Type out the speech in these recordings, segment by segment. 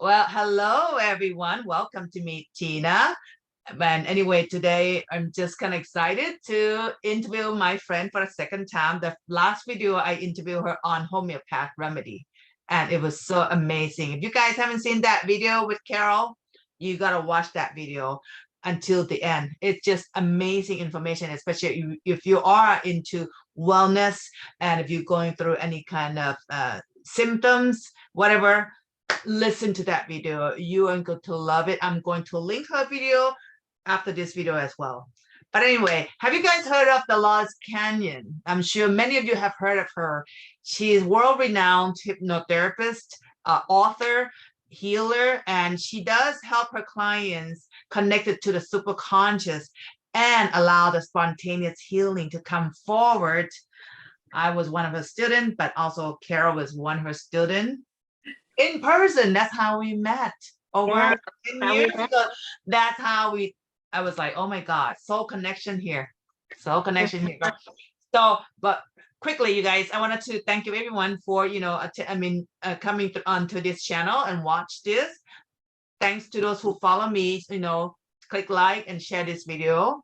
Well, hello everyone. Welcome to meet Tina. And anyway, today I'm just kind of excited to interview my friend for a second time. The last video I interviewed her on homeopath remedy, and it was so amazing. If you guys haven't seen that video with Carole, you gotta watch that video until the end. It's just amazing information, especially if you are into wellness and if you're going through any kind of symptoms, whatever. Listen to that video. You are going to love it. I'm going to link her video after this video as well. But anyway, have you guys heard of Dolores Canyon? I'm sure many of you have heard of her. She is world-renowned hypnotherapist, author, healer, and she does help her clients connected to the superconscious and allow the spontaneous healing to come forward. I was one of her students, but also Carole was one of her students in person. That's how we met over 10 years ago. That's how I was like, oh my God, soul connection here. Soul connection here. So, but quickly, you guys, I wanted to thank you everyone for, coming onto this channel and watch this. Thanks to those who follow me, click like and share this video.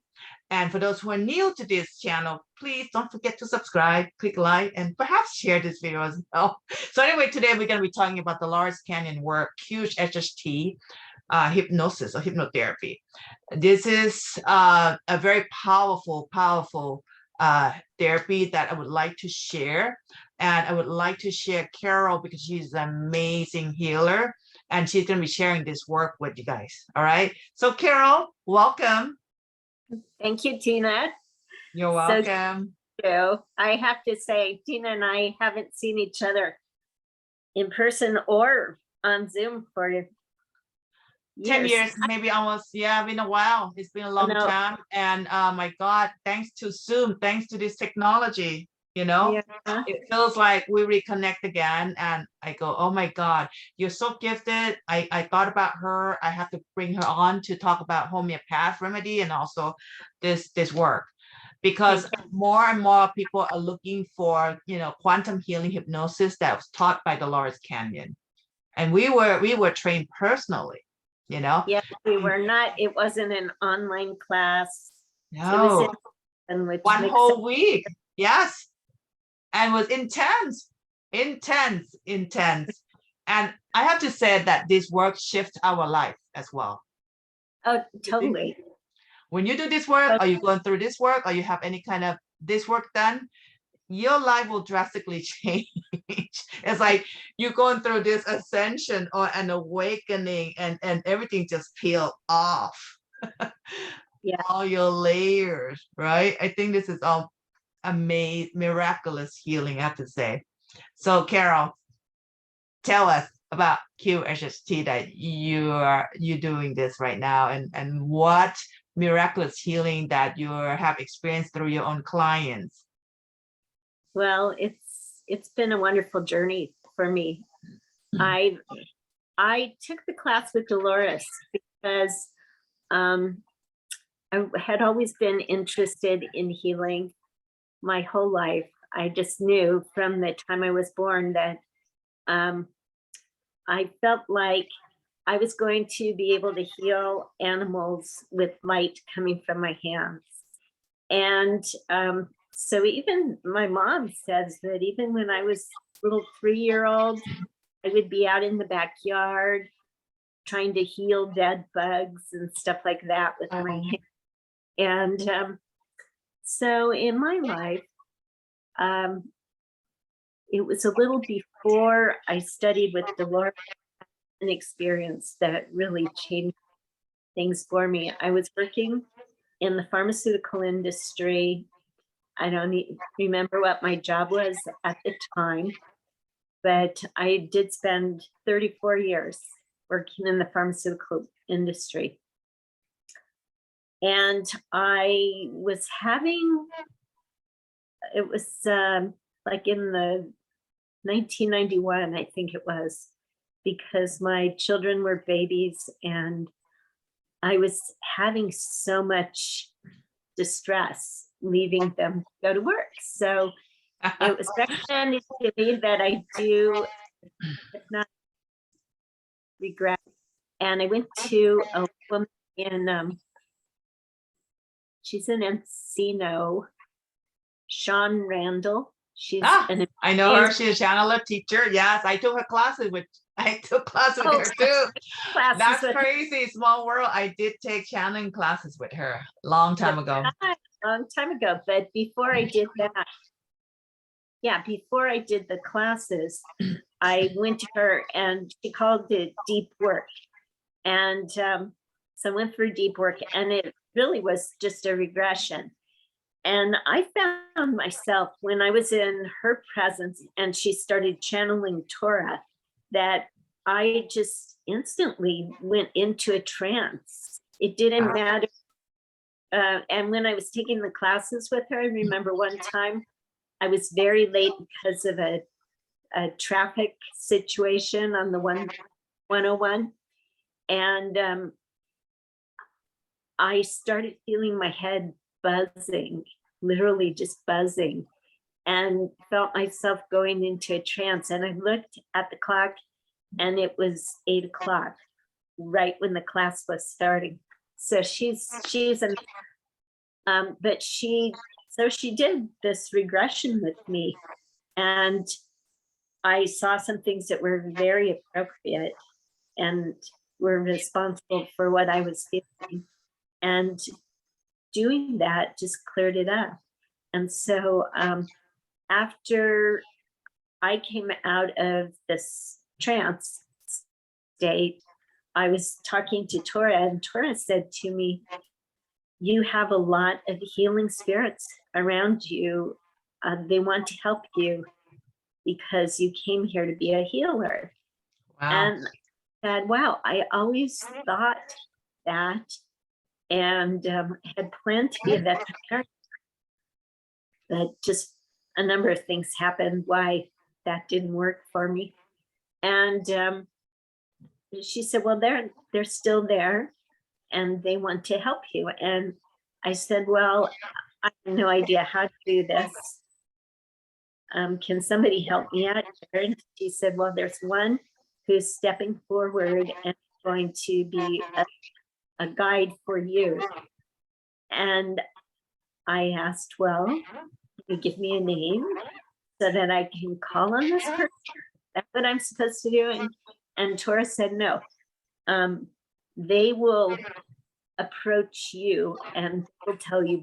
And for those who are new to this channel, please don't forget to subscribe, click like, and perhaps share this video as well. So anyway, today we're going to be talking about the Dolores Canyon work, QHHT, hypnosis or hypnotherapy. This is a very powerful therapy that I would like to share. And I would like to share Carole because she's an amazing healer. And she's going to be sharing this work with you guys. All right. So Carole, welcome. Thank you, Tina. You're welcome. So, I have to say, Tina and I haven't seen each other in person or on Zoom for 10 years, maybe almost. Yeah, been a while. It's been a long time. And my God, thanks to Zoom, thanks to this technology, it feels like we reconnect again. And I go, oh my God, you're so gifted. I thought about her. I have to bring her on to talk about homeopath remedy and also this work, because more and more people are looking for, quantum healing hypnosis that was taught by Dolores Canyon. And we were trained personally, Yeah, we were not. It wasn't an online class. No. It was one whole week. Yes. And was intense. And I have to say that this work shifts our life as well. Oh, totally. When you do this work, or you're going through this work, or you have any kind of this work done, your life will drastically change. It's like you're going through this ascension or an awakening, and everything just peel off. Yeah. All your layers, right? I think this is all amazing, miraculous healing, I have to say. So Carole, tell us about QHHT that you're doing this right now, and what miraculous healing that you have experienced through your own clients. Well, it's been a wonderful journey for me. I took the class with Dolores because I had always been interested in healing my whole life. I just knew from the time I was born that I felt like I was going to be able to heal animals with light coming from my hands. And so even my mom says that even when I was a little 3-year-old, I would be out in the backyard trying to heal dead bugs and stuff like that with my hand. And so in my life, it was a little before I studied with Dolores, an experience that really changed things for me. I was working in the pharmaceutical industry. I don't remember what my job was at the time, but I did spend 34 years working in the pharmaceutical industry. And I was having, it was like in the 1991, I think it was, because my children were babies and I was having so much distress leaving them to go to work. So it was recommended to me that I do regret. And I went to a woman in, she's in Encino, Sean Randall. She's an I know her. She's a channeler teacher. Yes, I took classes with her too. That's crazy. Small world. I did take channeling classes with her long time ago. Long time ago. But before I did that, before I did the classes, I went to her and she called it deep work. And so I went through deep work, and it really was just a regression. And I found myself when I was in her presence and she started channeling Torah, that I just instantly went into a trance. It didn't matter. And when I was taking the classes with her, I remember one time I was very late because of a traffic situation on the 101. And I started feeling my head buzzing, literally just buzzing, and felt myself going into a trance. And I looked at the clock and it was 8 o'clock, right when the class was starting. So she's but she did this regression with me, and I saw some things that were very appropriate and were responsible for what I was feeling. And doing that just cleared it up. And so after I came out of this trance state, I was talking to Torah, and Torah said to me, you have a lot of healing spirits around you. They want to help you because you came here to be a healer. Wow. And I said, wow, I always thought that, and had planned to be a veterinarian. But just a number of things happened why that didn't work for me. And she said, well, they're still there and they want to help you. And I said, well, I have no idea how to do this. Can somebody help me out here? And she said, well, there's one who's stepping forward and going to be a guide for you. And I asked, well, can you give me a name so that I can call on this person? That's what I'm supposed to do. And Torah said, no, they will approach you and will tell you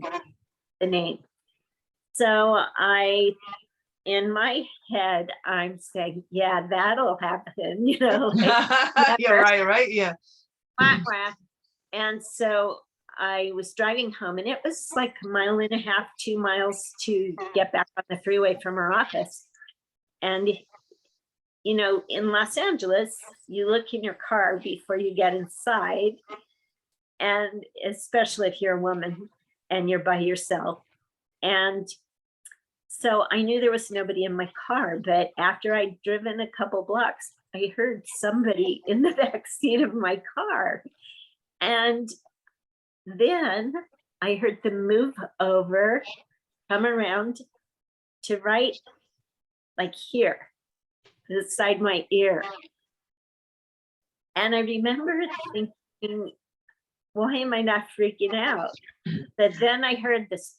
the name. So in my head, I'm saying, yeah, that'll happen, you know. Like, you're right, yeah. And so I was driving home, and it was like 1.5 miles, 2 miles to get back on the freeway from our office. And, you know, in Los Angeles, you look in your car before you get inside. And especially if you're a woman and you're by yourself. And so I knew there was nobody in my car, but after I'd driven a couple blocks, I heard somebody in the back seat of my car. And then I heard them move over, come around to right, like here, beside my ear. And I remember thinking, why am I not freaking out? But then I heard this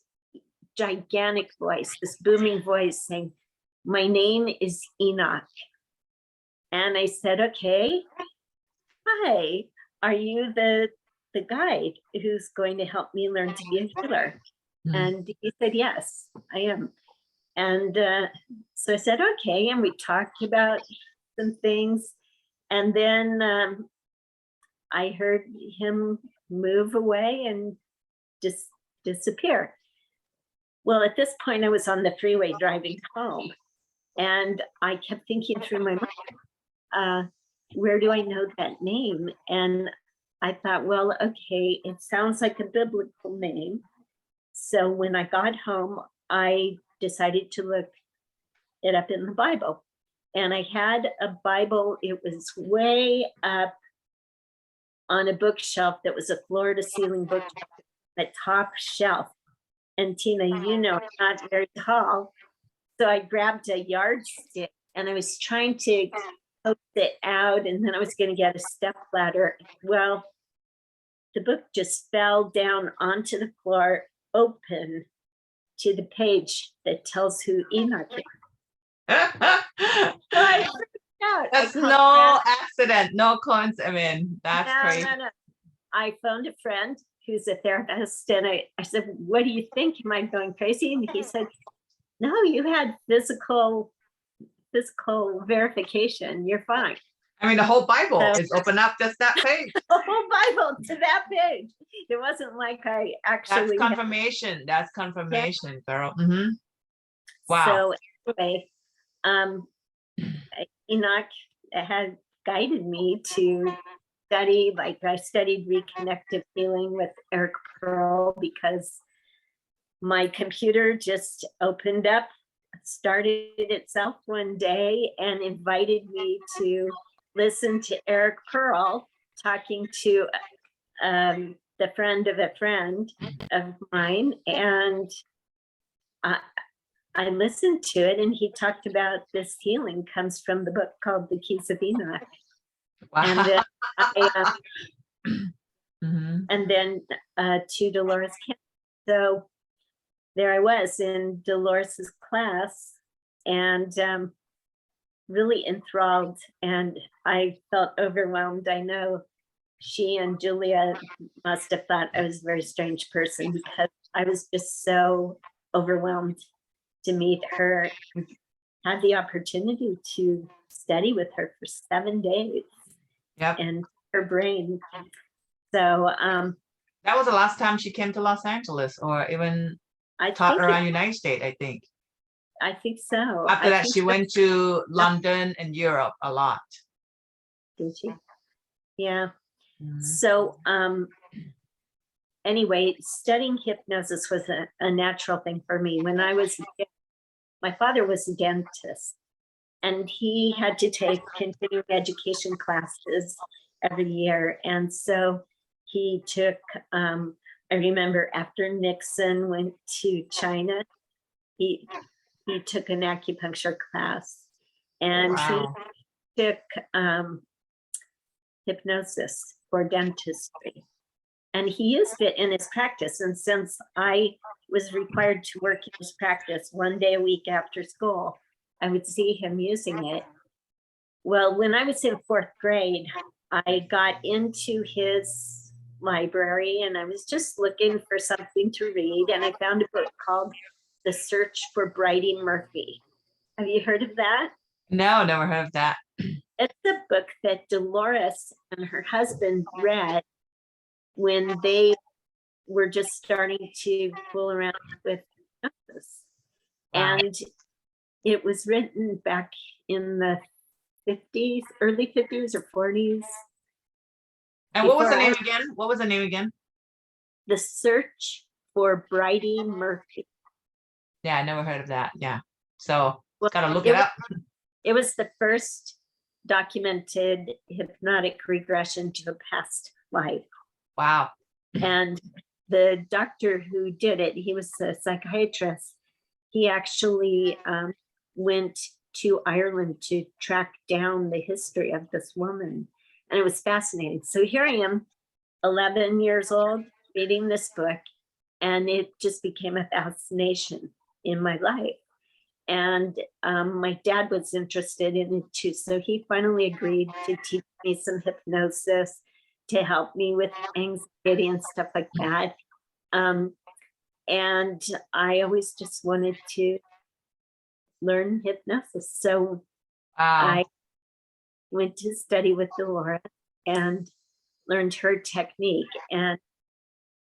gigantic voice, this booming voice saying, my name is Enoch. And I said, okay, hi, are you the guide who's going to help me learn to be a healer? And he said, yes, I am. And so I said, okay. And we talked about some things. And then I heard him move away and just disappear. Well, at this point, I was on the freeway driving home, and I kept thinking through my mind, where do I know that name? And I thought, well, okay, it sounds like a biblical name. So when I got home, I decided to look it up in the Bible. And I had a Bible, it was way up on a bookshelf that was a floor to ceiling bookshelf, the top shelf. And Tina, you know, I'm not very tall. So I grabbed a yardstick and I was trying to poke it out, and then I was going to get a step ladder. Well, the book just fell down onto the floor, open to the page that tells who Enoch is. So I freaked out. That's I called no friends. accident, no coincidence. I mean, that's crazy. No. I phoned a friend who's a therapist, and I said, "What do you think? Am I going crazy?" And he said, "No, you had physical verification. You're fine." I mean, the whole Bible So- is open up just that page. The whole Bible to that page. It wasn't like I That's actually. confirmation. That's confirmation, girl. Mhm. Wow. So anyway, Enoch had guided me to study, like I studied Reconnective healing with Eric Pearl because my computer just opened up, started itself one day and invited me to listen to Eric Pearl talking to the friend of a friend of mine. And I listened to it, and he talked about this healing comes from the book called The Keys of Enoch. Wow. And then Mhm. and then to Dolores. So there I was in Dolores's class, and really enthralled, and I felt overwhelmed. I know she and Julia must have thought I was a very strange person because I was just so overwhelmed to meet her, had the opportunity to study with her for 7 days. Yep. And her brain. So That was the last time she came to Los Angeles, or even I taught think around United States, I think. I think so. After I that, think she so. went to London and Europe a lot. Did she? Yeah. Mhm. So anyway, studying hypnosis was a natural thing for me. When I was, my father was a dentist, and he had to take continuing education classes every year. And so he took, I remember after Nixon went to China, he took an acupuncture class, and Wow. he took hypnosis for dentistry. And he used it in his practice. And since I was required to work in his practice 1 day a week after school, I would see him using it. Well, when I was in 4th grade, I got into his library, and I was just looking for something to read, and I found a book called The Search for Bridey Murphy. Have you heard of that? No, never heard of that. It's a book that Dolores and her husband read when they were just starting to fool around with hypnosis. Wow. And it was written back in the 50s, early 50s or 40s. And what was the Before name again? What was the name again? The Search for Bridey Murphy. Yeah, I never heard of that. Yeah. So Well, gotta look it it was- up. It was the first documented hypnotic regression to a past life. Wow. And the doctor who did it, he was a psychiatrist. He actually went to Ireland to track down the history of this woman. And it was fascinating. So here I am, 11 years old, reading this book, and it just became a fascination in my life. And my dad was interested in it too. So he finally agreed to teach me some hypnosis to help me with anxiety and stuff like that. And I always just wanted to learn hypnosis. So Wow. I went to study with Dolores and learned her technique. And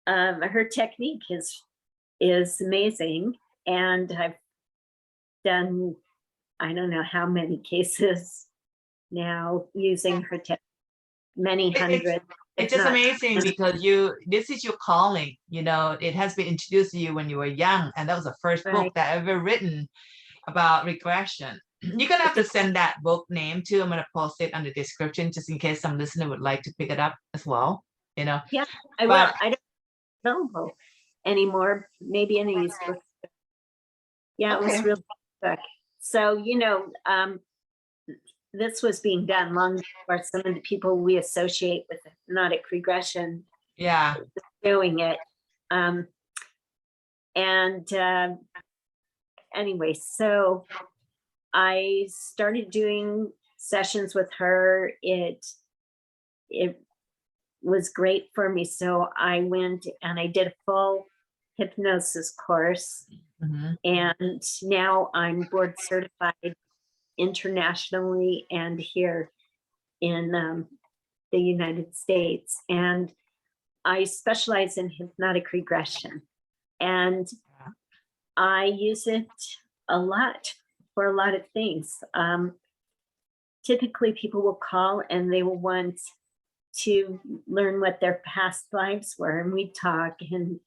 her technique is amazing. And I've done, I don't know how many cases now using her technique, many hundreds. It's just amazing because this is your calling, it has been introduced to you when you were young, and that was the first book Right. that I ever written about regression. You're gonna have to send that book name too. I'm gonna post it on the description just in case some listener would like to pick it up as well, Yeah, I will. But- I don't know anymore, maybe in a used book. Yeah, it was Okay. really good. So, this was being done long before some of the people we associate with hypnotic regression Yeah. doing it. Anyway, so I started doing sessions with her. It was great for me. So I went and I did a full hypnosis course. Mhm. And now I'm board certified internationally and here in the United States. And I specialize in hypnotic regression. And I use it a lot for a lot of things. Typically, people will call and they will want to learn what their past lives were. And we talk, and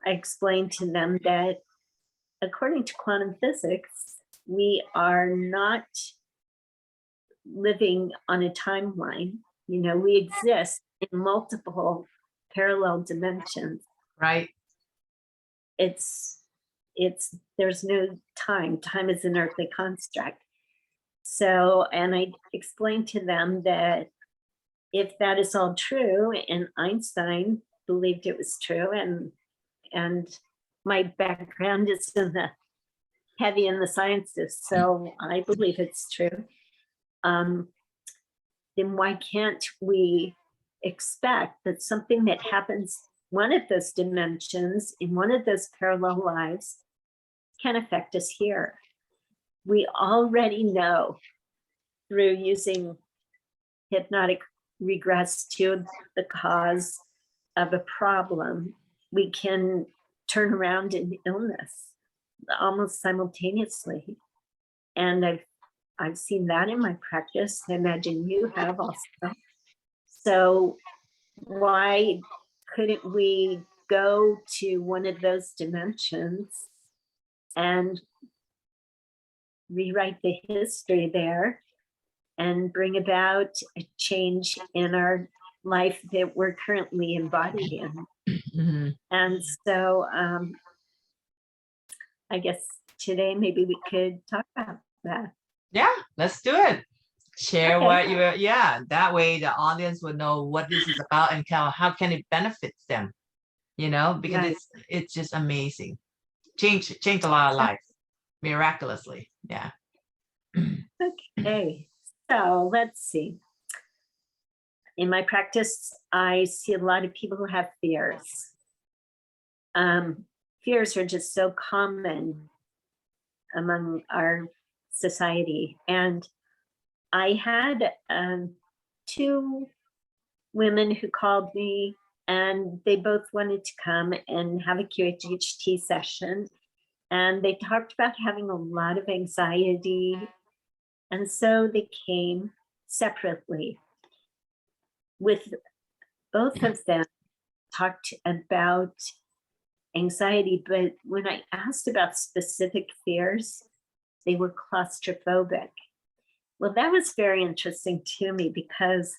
I explain to them that according to quantum physics, we are not living on a timeline. You know, we exist in multiple parallel dimensions. Right. There's no time. Time is an earthly construct. So, and I explained to them that if that is all true, and Einstein believed it was true, and my background is heavy in the sciences, so I believe it's true. Then why can't we expect that something that happens one of those dimensions in one of those parallel lives can affect us here? We already know through using hypnotic regress to the cause of a problem, we can turn around an illness almost simultaneously. And I've seen that in my practice. I imagine you have also. So why couldn't we go to one of those dimensions and rewrite the history there and bring about a change in our life that we're currently embodied in? Mhm. And so I guess today maybe we could talk about that. Yeah, let's do it. Share Okay. what you, yeah, that way the audience would know what this is about and how can it benefit them, you know, because Right. it's just amazing. Change a lot of lives miraculously. Yeah. Okay, so let's see. In my practice, I see a lot of people who have fears. Fears are just so common among our society. And I had 2 women who called me, and they both wanted to come and have a QHHT session. And they talked about having a lot of anxiety. And so they came separately. With both of them, talked about anxiety, but when I asked about specific fears, they were claustrophobic. Well, that was very interesting to me because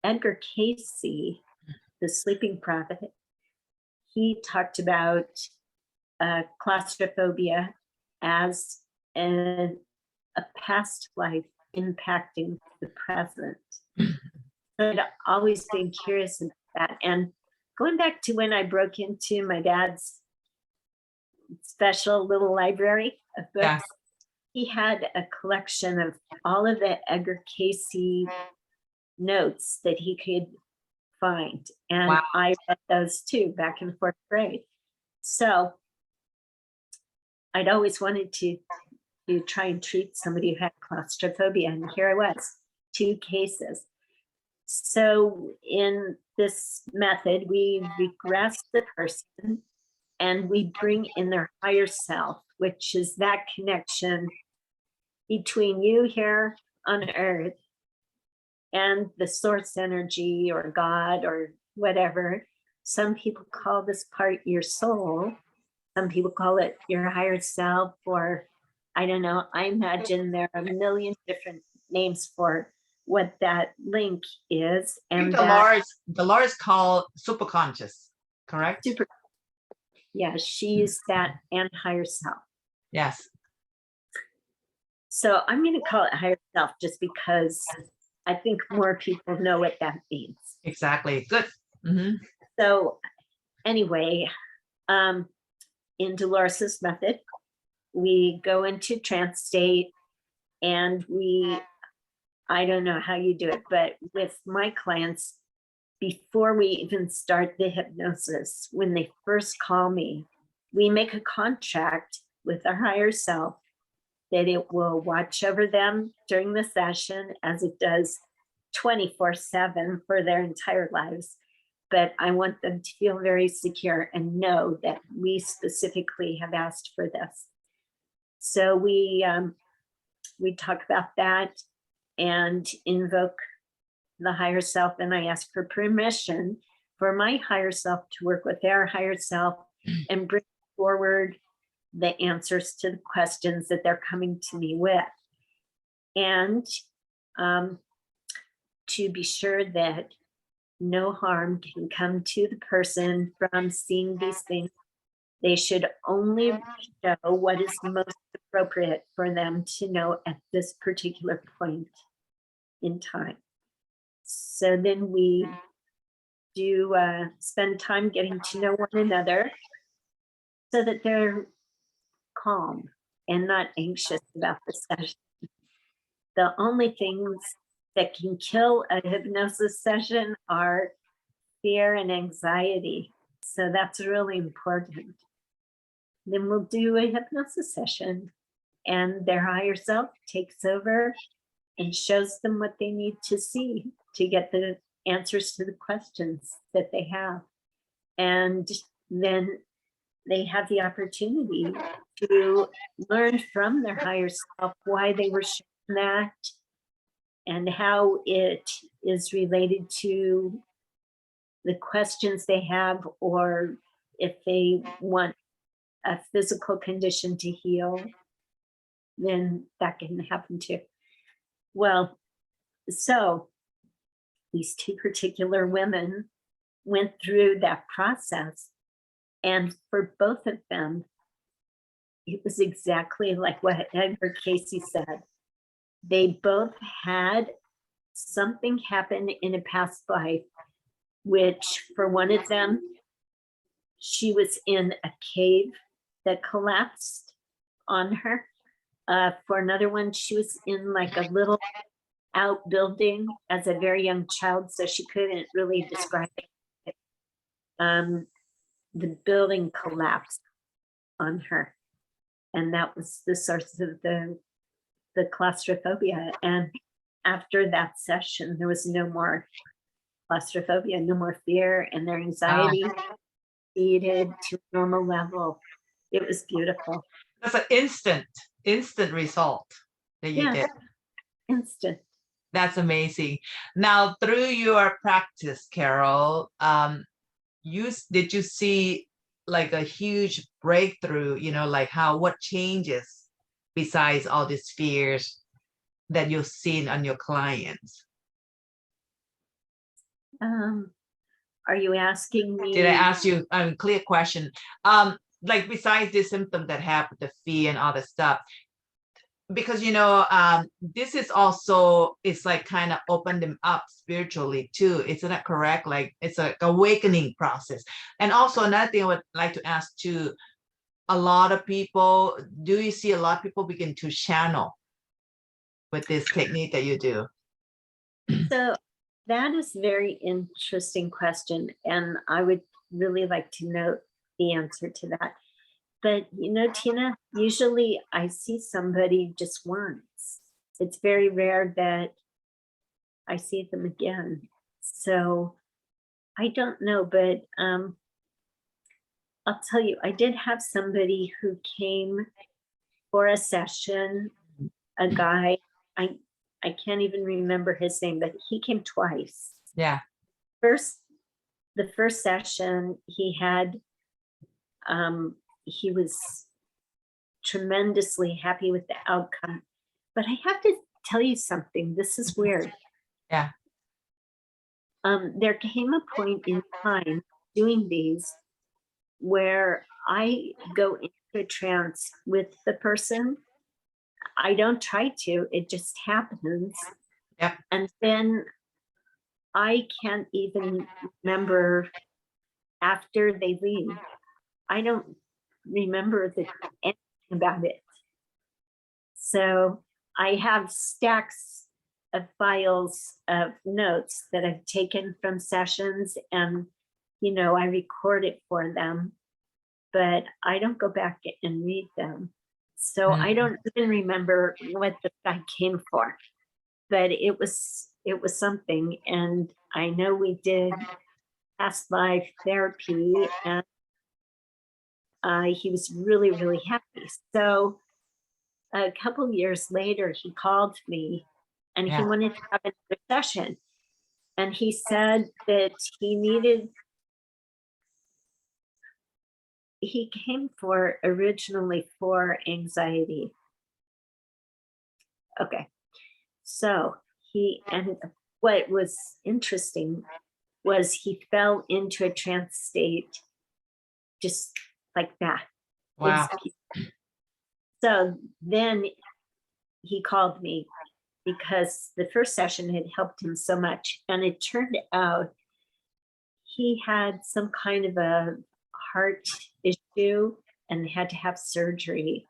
Edgar Cayce, the sleeping prophet, he talked about claustrophobia as a past life impacting the present. So I'd always been curious about that. And going back to when I broke into my dad's special little library of books, Yeah. he had a collection of all of the Edgar Cayce notes that he could find. And Wow. I read those too back in 4th grade. So I'd always wanted to try and treat somebody who had claustrophobia. And here I was, 2 cases. So in this method, we regress the person and we bring in their higher self, which is that connection between you here on earth and the source energy or God or whatever. Some people call this part your soul. Some people call it your higher self, or I don't know. I imagine there are a million different names for what that link is. I think And Dolores called Superconscious, correct? yeah, she's that and higher self. Yes. So I'm going to call it higher self just because I think more people know what that means. Exactly. Good. Mm-hmm. So anyway, in Dolores's method, we go into trance state and I don't know how you do it, but with my clients, before we even start the hypnosis, when they first call me, we make a contract with our higher self that it will watch over them during the session as it does 24/7 for their entire lives. But I want them to feel very secure and know that we specifically have asked for this. So we talk about that and invoke the higher self, and I ask for permission for my higher self to work with their higher self and bring forward the answers to the questions that they're coming to me with. And to be sure that no harm can come to the person from seeing these things. They should only show what is most appropriate for them to know at this particular point in time. So then we do spend time getting to know one another so that they're calm and not anxious about the session. The only things that can kill a hypnosis session are fear and anxiety. So that's really important. Then we'll do a hypnosis session and their higher self takes over and shows them what they need to see to get the answers to the questions that they have. And then they have the opportunity to learn from their higher self why they were shown that and how it is related to the questions they have, or if they want a physical condition to heal, then that can happen too. Well, so these two particular women went through that process, and for both of them, it was exactly like what Edgar Casey said. They both had something happen in a past life, which for one of them, she was in a cave that collapsed on her. For another one, she was in like a little outbuilding as a very young child, so she couldn't really describe it. The building collapsed on her, and that was the source of the claustrophobia. And after that session, there was no more claustrophobia, no more fear, and their anxiety receded to a normal level. It was beautiful. That's an instant result that you did. Instant. That's amazing. Now, through your practice, Carole, did you see like a huge breakthrough, like what changes besides all these fears that you've seen on your clients? Are you asking me? Did I ask you a clear question? Like besides the symptom that happened, the fear and all the stuff, because this is also, it's like kind of open them up spiritually too. Isn't that correct? Like it's an awakening process. And also another thing I would like to ask too, a lot of people, do you see a lot of people begin to channel with this technique that you do? So that is a very interesting question, and I would really like to know the answer to that. But Tina, usually I see somebody just once. It's very rare that I see them again. So I don't know, but I'll tell you, I did have somebody who came for a session, a guy, I can't even remember his name, but he came twice. Yeah. The first session he had, he was tremendously happy with the outcome. But I have to tell you something. This is weird. Yeah. There came a point in time doing these where I go into a trance with the person. I don't try to, it just happens. Yep. And then I can't even remember after they leave. I don't remember anything about it. So I have stacks of files of notes that I've taken from sessions, and, you know, I record it for them, but I don't go back and read them. So I don't even remember what the guy came for, but it was something. And I know we did past life therapy, and he was really, really happy. So a couple of years later, he called me and he wanted to have another session. And he said that he came originally for anxiety. Okay. So and what was interesting was he fell into a trance state just like that. Wow. So then he called me because the first session had helped him so much. And it turned out he had some kind of a heart issue and had to have surgery.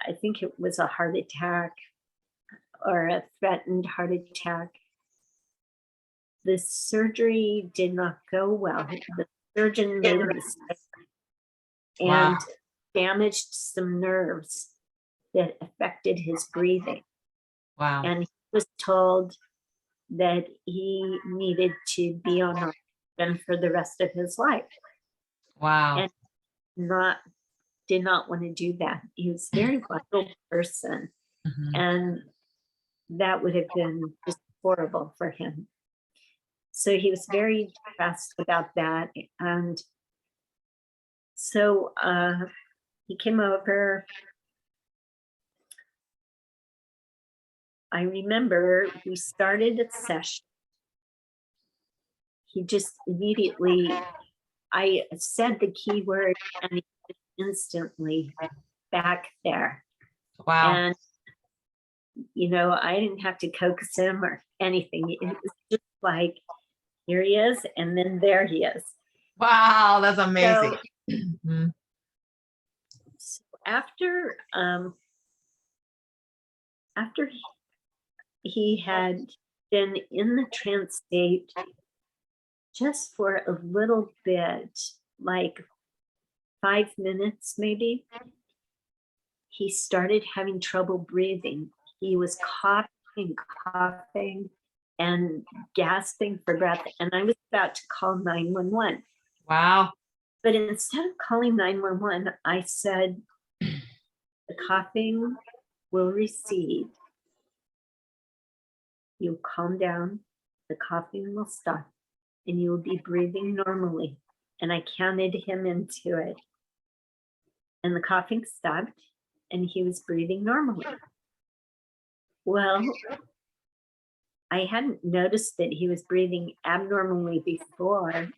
I think it was a heart attack or a threatened heart attack. The surgery did not go well. The surgeon made a mistake and damaged some nerves that affected his breathing. Wow. And he was told that he needed to be on oxygen for the rest of his life. Wow. And did not want to do that. He was a very wonderful person. And that would have been just horrible for him. So he was very depressed about that. And so he came over. I remember we started a session. He just immediately, I said the keyword and he was instantly back there. Wow. And, you know, I didn't have to coax him or anything. It was just like, here he is, and then there he is. Wow, that's amazing. So after he had been in the trance state just for a little bit, like 5 minutes maybe, he started having trouble breathing. He was coughing and gasping for breath. And I was about to call 911. Wow. But instead of calling 911, I said, the coughing will recede. You'll calm down, the coughing will stop, and you will be breathing normally. And I counted him into it. And the coughing stopped, and he was breathing normally. Well, I hadn't noticed that he was breathing abnormally before,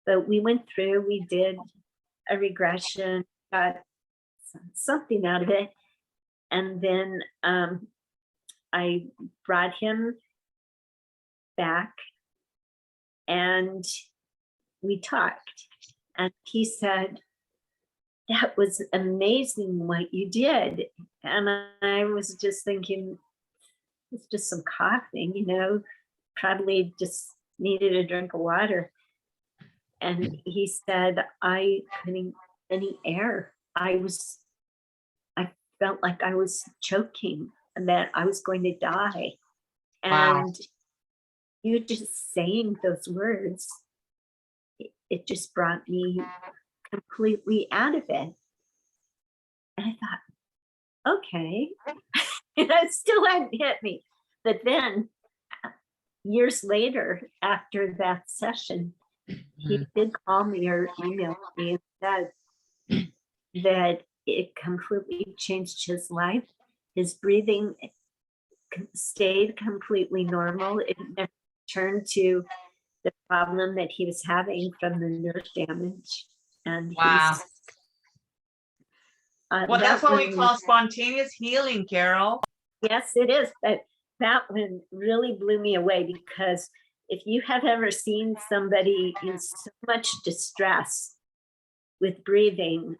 but we went through, we did a regression, got something out of it. And then I brought him back and we talked. And he said, that was amazing what you did. And I was just thinking, it's just some coughing, you know, probably just needed a drink of water. And he said, I couldn't get any air. I felt like I was choking and that I was going to die. And you just saying those words, it just brought me completely out of it. And I thought, okay, it still hadn't hit me. But then years later, after that session, he did call me or email me and said that it completely changed his life. His breathing stayed completely normal. It never turned to the problem that he was having from the nerve damage. And Well, that's That what we one, call spontaneous healing, Carole. yes, it is. But that one really blew me away, because if you have ever seen somebody in so much distress with breathing,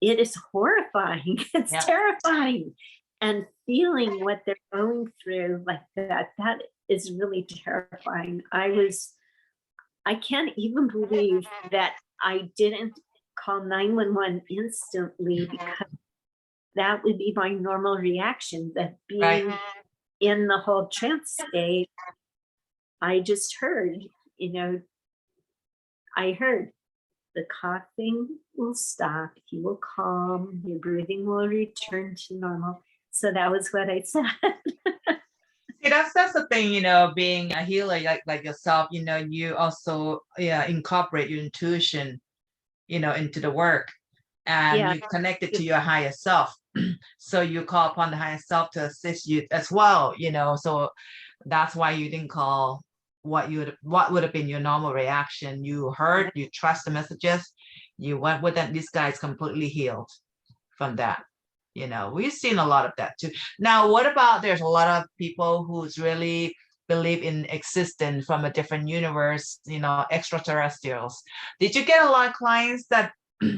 it is horrifying. It's Yeah. terrifying. And feeling what they're going through like that is really terrifying. I can't even believe that I didn't call 911 instantly, because that would be my normal reaction. That being Right. in the whole trance state, I just heard, I heard the coughing will stop, you will calm, your breathing will return to normal. So that was what I said. See, that's the thing, being a healer like yourself, you also incorporate your intuition, into the work, and Yeah. you connect it to your higher self. So you call upon the higher self to assist you as well, so that's why you didn't call what would have been your normal reaction. You heard, you trust the messages, you went with them. This guy's completely healed from that. We've seen a lot of that too. Now, what about, there's a lot of people who's really believe in existence from a different universe, extraterrestrials. Did you get a lot of clients that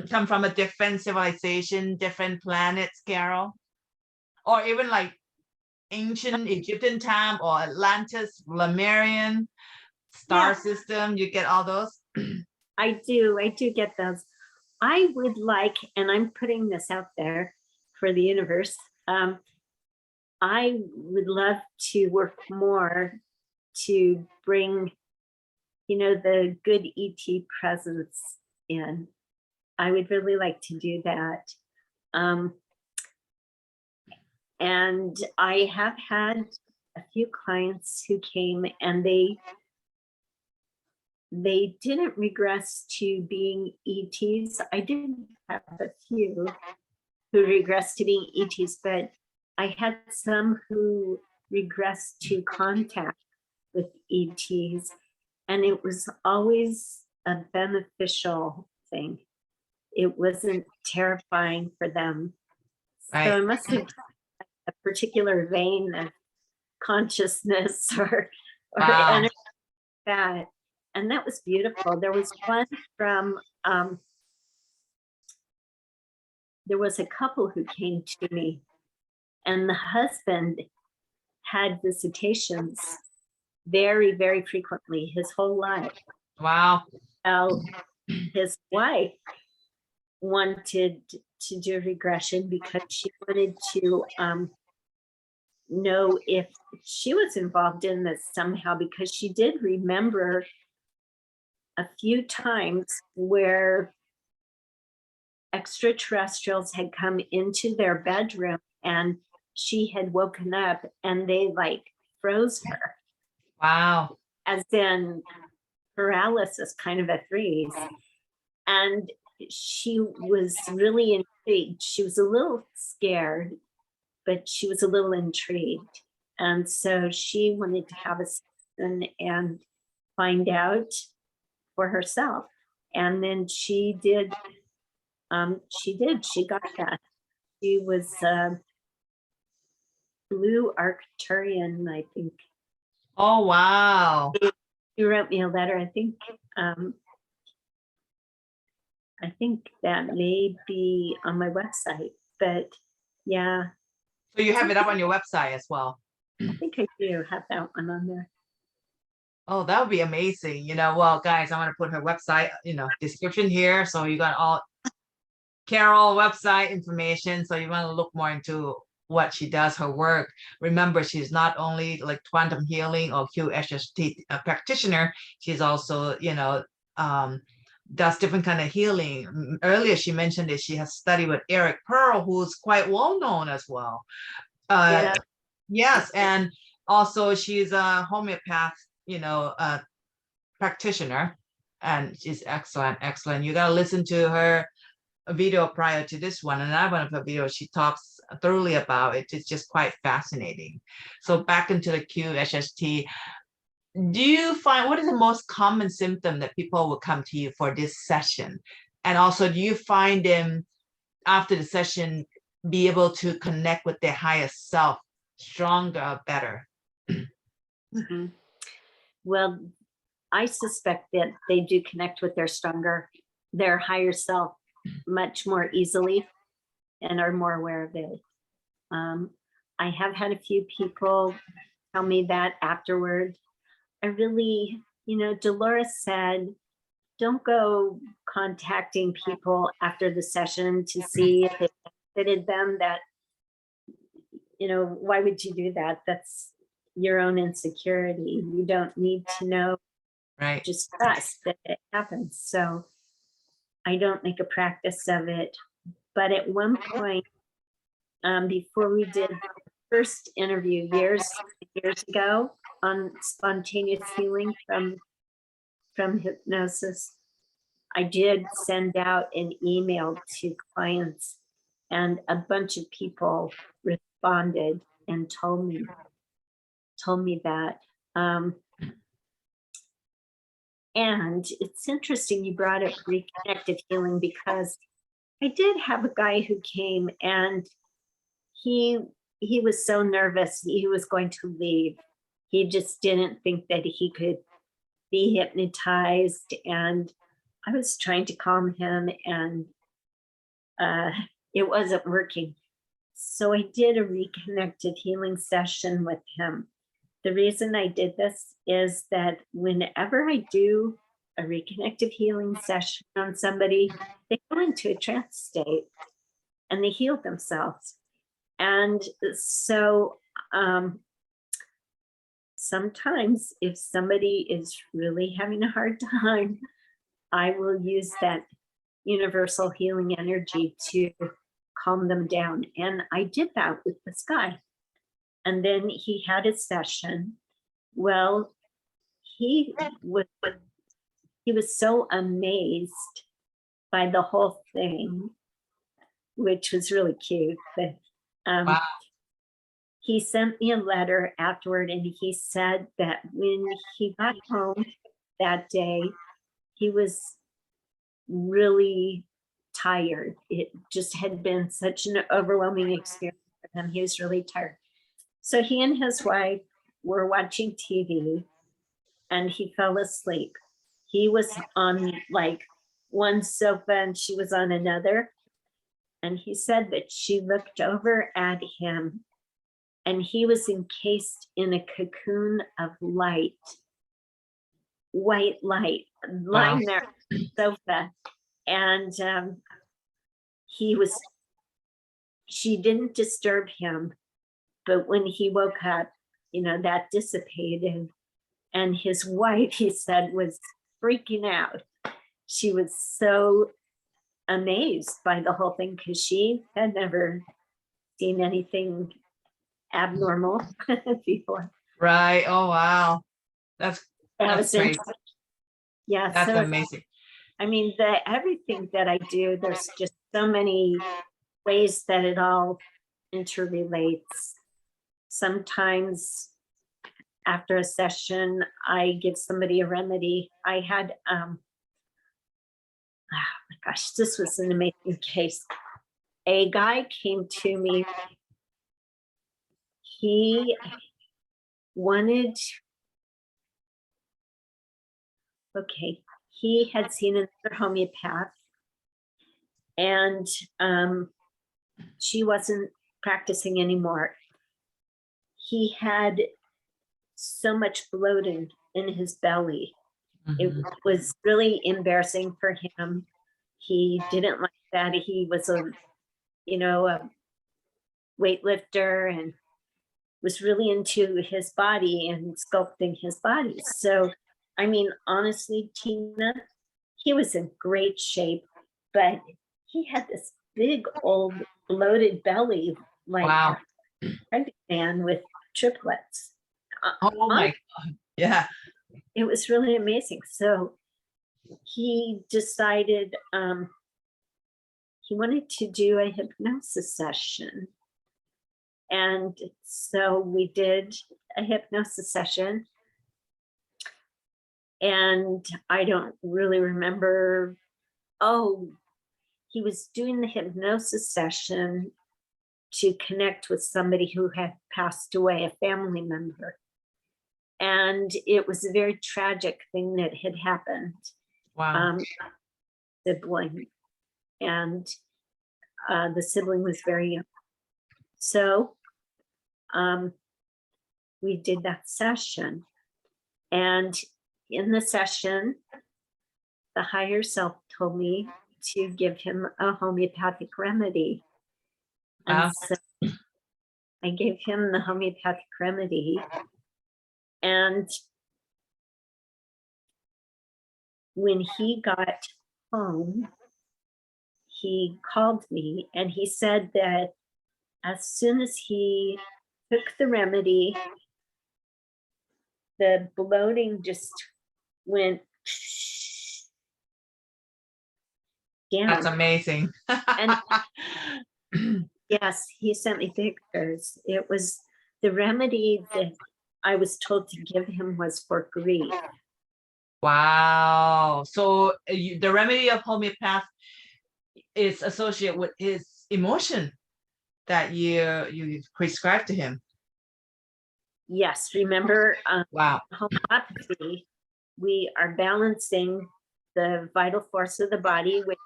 come from a different civilization, different planets, Carole? Or even like ancient Egyptian time, or Atlantis, Lemurian, star system? You get all those? I do get those. I would like, and I'm putting this out there for the universe, I would love to work more to bring, the good ET presence in. I would really like to do that. And I have had a few clients who came, and they didn't regress to being ETs. I did have a few who regressed to being ETs, but I had some who regressed to contact with ETs, and it was always a beneficial thing. It wasn't terrifying for them. Right. So it must have a particular vein of consciousness or Wow. energy that. And that was beautiful. There was one from, there was a couple who came to me, and the husband had visitations very, very frequently his whole life. Wow. His wife wanted to do regression because she wanted to know if she was involved in this somehow, because she did remember a few times where extraterrestrials had come into their bedroom, and she had woken up and they like froze her. Wow. As in paralysis, kind of a freeze. And she was really intrigued. She was a little scared, but she was a little intrigued. And so she wanted to have a session and find out for herself. And then she did. She got that. She was Blue Arcturian, I think. Oh, wow. She wrote me a letter. I think that may be on my website, but yeah. So you have it up on your website as well? I think I do have that one on there. Oh, that would be amazing. Well, guys, I'm going to put her website, description here. So you got all Carole website information. So you want to look more into what she does, her work. Remember, she's not only like quantum healing or QHHT practitioner. She's also, does different kind of healing. Earlier, she mentioned that she has studied with Eric Pearl, who's quite well known as well. Yeah. Yes, and also she's a homeopath, practitioner, and she's excellent. You got to listen to her video prior to this one, and another one of her videos. She talks thoroughly about it. It's just quite fascinating. So back into the QHHT. Do you find, what is the most common symptom that people will come to you for this session? And also, do you find them after the session, be able to connect with their highest self stronger, better? Mhm. Well, I suspect that they do connect with their higher self much more easily and are more aware of it. I have had a few people tell me that afterward. I really, Dolores said, don't go contacting people after the session to see if it benefited them. That, why would you do that? That's your own insecurity. You don't need to know, Right. just trust that it happens. So I don't make a practice of it. But at one point, before we did the first interview years ago on spontaneous healing from hypnosis, I did send out an email to clients, and a bunch of people responded and told me that. And it's interesting you brought up reconnective healing, because I did have a guy who came, and he was so nervous he was going to leave. He just didn't think that he could be hypnotized, and I was trying to calm him, and it wasn't working. So I did a reconnective healing session with him. The reason I did this is that whenever I do a reconnective healing session on somebody, they go into a trance state and they heal themselves. And so sometimes if somebody is really having a hard time, I will use that universal healing energy to calm them down. And I did that with this guy. And then he had a session. Well, he was so amazed by the whole thing, which was really cute. But Wow. he sent me a letter afterward, and he said that when he got home that day, he was really tired. It just had been such an overwhelming experience for him. He was really tired. So he and his wife were watching TV, and he fell asleep. He was on like one sofa and she was on another. And he said that she looked over at him, and he was encased in a cocoon of light, white light, lying there on the sofa. And she didn't disturb him. But when he woke up, that dissipated. And his wife, he said, was freaking out. She was so amazed by the whole thing, because she had never seen anything abnormal before. Right. Oh, wow. That's great. Yeah. That's so amazing. I mean, everything that I do, there's just so many ways that it all interrelates. Sometimes after a session, I give somebody a remedy. I had, oh my gosh, this was an amazing case. A guy came to me. He had seen another homeopath, and she wasn't practicing anymore. He had so much bloating in his belly. It was really embarrassing for him. He didn't like that. He was a weightlifter and was really into his body and sculpting his body. So, I mean, honestly, Tina, he was in great shape, but he had this big old bloated belly, like Wow. a pregnant man with triplets. Oh my God. Yeah. It was really amazing. So he decided he wanted to do a hypnosis session. And so we did a hypnosis session. And I don't really remember. Oh, he was doing the hypnosis session to connect with somebody who had passed away, a family member. And it was a very tragic thing that had happened. Wow. Sibling. And the sibling was very young. So we did that session. And in the session, the higher self told me to give him a homeopathic remedy. Wow. And so I gave him the homeopathic remedy. And when he got home, he called me and he said that as soon as he took the remedy, the bloating just went down. That's amazing. And yes, he sent me pictures. It was the remedy that I was told to give him was for grief. Wow. So the remedy of homeopath is associated with his emotion that you prescribed to him. Yes, remember, Wow. homeopathy, we are balancing the vital force of the body, which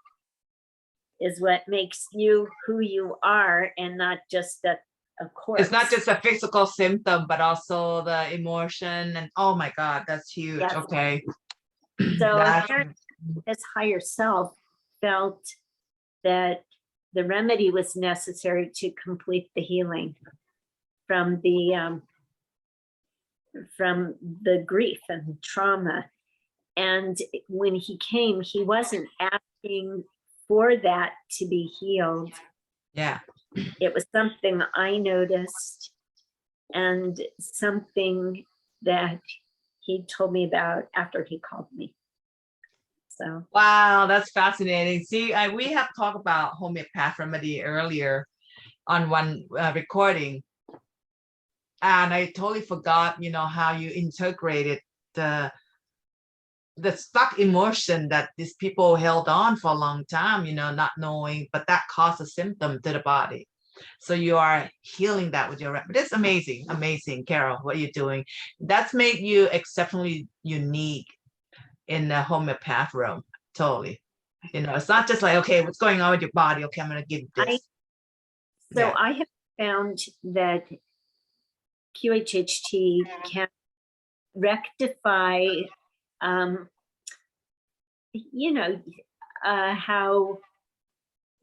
is what makes you who you are, and not just a corpse. It's not just a physical symptom, but also the emotion. And oh my God, that's huge. Yes. Okay. So his higher self felt that the remedy was necessary to complete the healing from the grief and trauma. And when he came, he wasn't asking for that to be healed. Yeah. It was something I noticed and something that he told me about after he called me. So Wow, that's fascinating. See, we have talked about homeopath remedy earlier on one recording, and I totally forgot, how you integrated the stuck emotion that these people held on for a long time, not knowing, but that caused a symptom to the body. So you are healing that with your remedy. It's amazing, amazing, Carole, what you're doing. That's made you exceptionally unique in the homeopath realm. Totally. It's not just like, okay, what's going on with your body? Okay, I'm going to give this. I have found that QHHT can rectify, how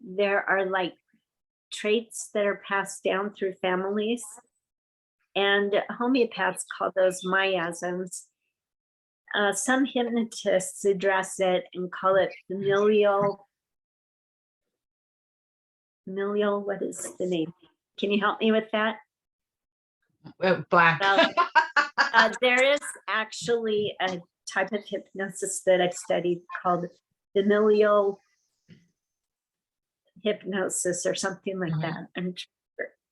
there are like traits that are passed down through families. And homeopaths call those miasms. Some hypnotists address it and call it familial, what is the name? Can you help me with that? Blank. Well, there is actually a type of hypnosis that I've studied called familial hypnosis or something like that.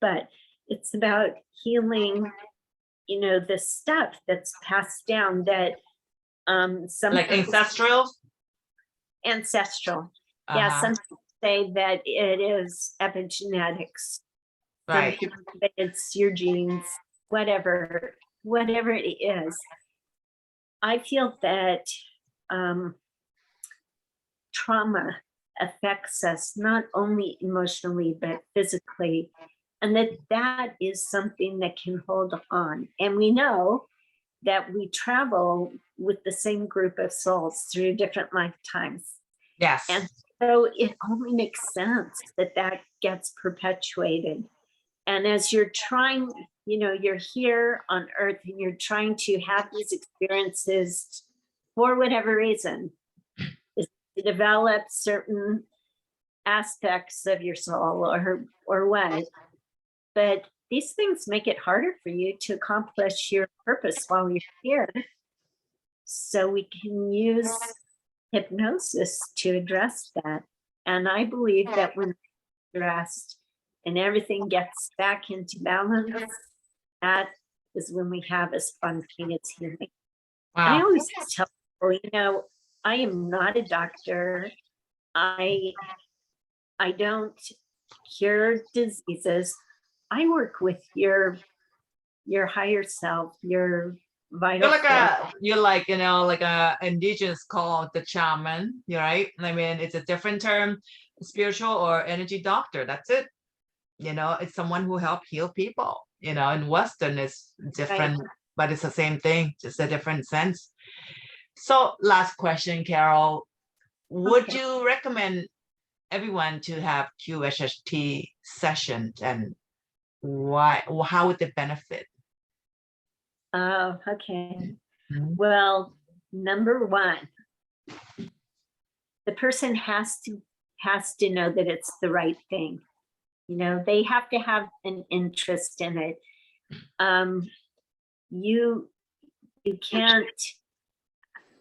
But it's about healing, the stuff that's passed down that some like ancestral. Yeah, some people say that it is epigenetics. Right. Some people say it's your genes, whatever it is. I feel that trauma affects us not only emotionally but physically, and that is something that can hold on. And we know that we travel with the same group of souls through different lifetimes. Yes. And so it only makes sense that gets perpetuated. And as you're trying, you're here on earth and you're trying to have these experiences for whatever reason, is to develop certain aspects of your soul or what. But these things make it harder for you to accomplish your purpose while you're here. So we can use hypnosis to address that. And I believe that when addressed and everything gets back into balance, that is when we have a spontaneous healing. Wow. And I always tell people, I am not a doctor. I I don't cure diseases. I work with your higher self, your vital force. You're like, you know, like a indigenous called the shaman, right? I mean, it's a different term, spiritual or energy doctor. That's it. You know, it's someone who help heal people. You know, in Western it's different, Right. but it's the same thing, just a different sense. So last question, Carole. Would Okay. you recommend everyone to have QHHT sessions, and why? How would they benefit? Oh, okay. Mhm. Well, number one, the person has to know that it's the right thing. You know, they have to have an interest in it. You can't.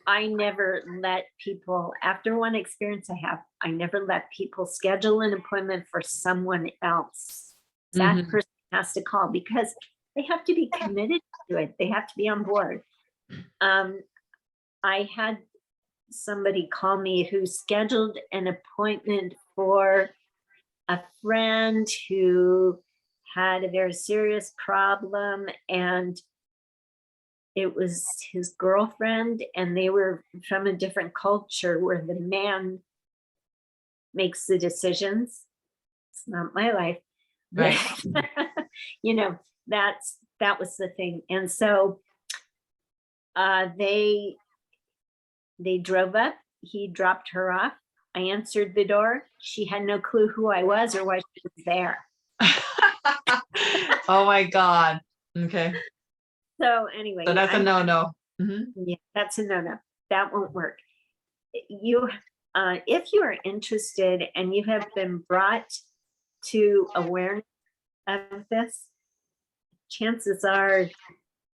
I never let people, after one experience I never let people schedule an appointment for someone else. That Mhm. person has to call because they have to be committed to it. They have to be on board. I had somebody call me who scheduled an appointment for a friend who had a very serious problem, and it was his girlfriend, and they were from a different culture where the man makes the decisions. It's not my life. Right. You know, that was the thing. And so they drove up, he dropped her off. I answered the door. She had no clue who I was or why she was there. Oh my God. Okay. So anyway, So that's a no-no. Mhm. yeah, that's a no-no. That won't work. You, if you are interested and you have been brought to awareness of this, chances are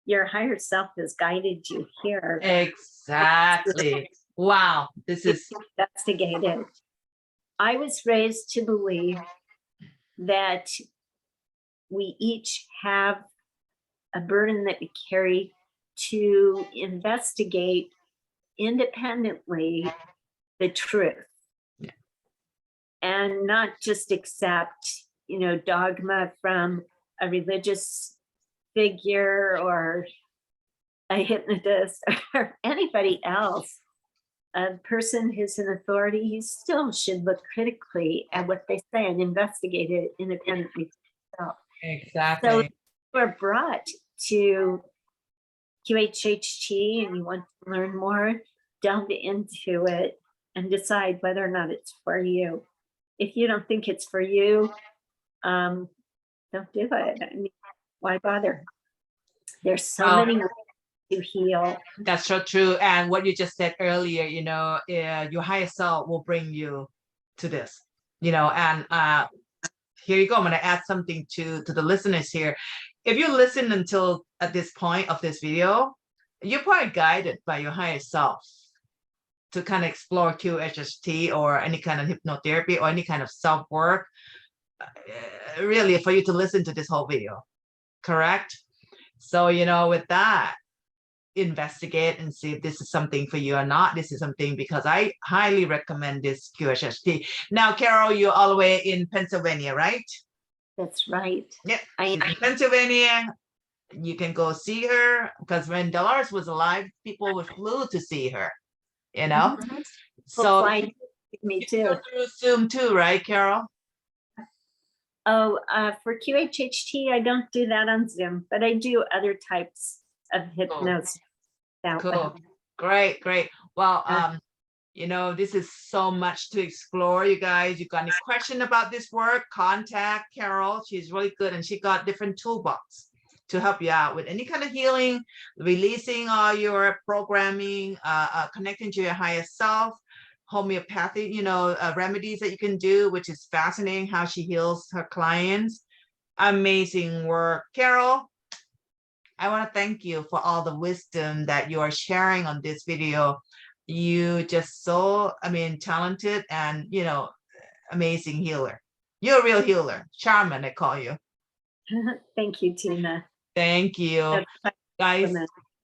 your higher self has guided you here. Exactly. Wow. This is Investigated. I was raised to believe that we each have a burden that we carry to investigate independently the truth. Yeah. And not just accept, you know, dogma from a religious figure or a hypnotist or anybody else. A person who's an authority, you still should look critically at what they say and investigate it independently. exactly. So we're brought to QHHT and you want to learn more, delve into it and decide whether or not it's for you. If you don't think it's for you, don't do it. I mean, why bother? There's so many ways to heal. That's so true. And what you just said earlier, you know, your higher self will bring you to this, you know, and here you go. I'm going to add something to the listeners here. If you listen until at this point of this video, you're probably guided by your higher self to kind of explore QHHT or any kind of hypnotherapy or any kind of self-work, really for you to listen to this whole video, correct? So, you know, with that, investigate and see if this is something for you or not. This is something because I highly recommend this QHHT. Now, Carole, you're all the way in Pennsylvania, right? That's right. Yeah, she's in Pennsylvania. You can go see her because when Dolores was alive, people would flew to see her, you know? So fly me you too. go through Zoom too, right, Carole? Oh, for QHHT, I don't do that on Zoom, but I do other types of hypnosis. Cool. Great, great. Well, you know, this is so much to explore, you guys. You got any question about this work, contact Carole. She's really good and she got different toolbox to help you out with any kind of healing, releasing all your programming, connecting to your higher self, homeopathic, you know, remedies that you can do, which is fascinating how she heals her clients. Amazing work. Carole, I want to thank you for all the wisdom that you are sharing on this video. You just so, I mean, talented and, you know, amazing healer. You're a real healer. Shaman, I call you. Thank you, Tina. Thank you. Guys,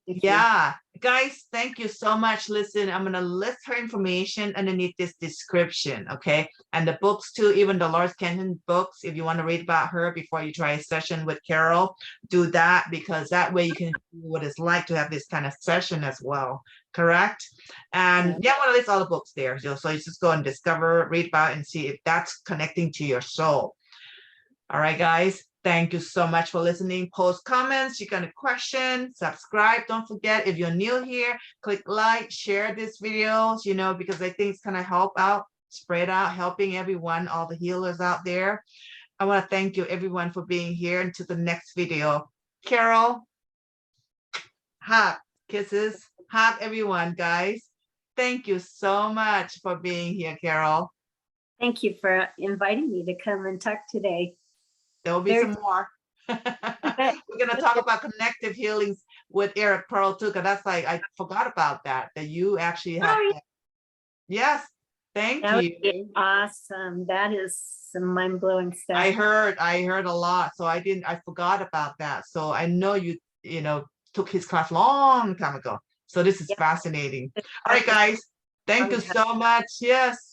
Thank you. Yeah, guys, thank you so much. Listen, I'm gonna list her information underneath this description, okay? And the books too, even Dolores Kenton books, if you want to read about her before you try a session with Carole, do that, because that way you can see what it's like to have this kind of session as well, correct? And yeah, I'm gonna list all the books there. So you just go and discover, read about, and see if that's connecting to your soul. All right, guys. Thank you so much for listening. Post comments, you got a question, subscribe. Don't forget, if you're new here, click like, share this videos, you know, because I think it's gonna help out, spread out, helping everyone, all the healers out there. I want to thank you everyone for being here. Until the next video. Carole, hug, kisses, hug everyone, guys. Thank you so much for being here, Carole. Thank you for inviting me to come and talk today. There will be some more. We're going to talk about connective healings with Eric Pearl too, because that's like, I forgot about that you actually have. Oh, yes, thank that you. would be awesome. That is some mind-blowing stuff. I heard a lot, so I forgot about that. So I know you took his class long time ago. So this is fascinating. All right, guys, thank you so much. Yes.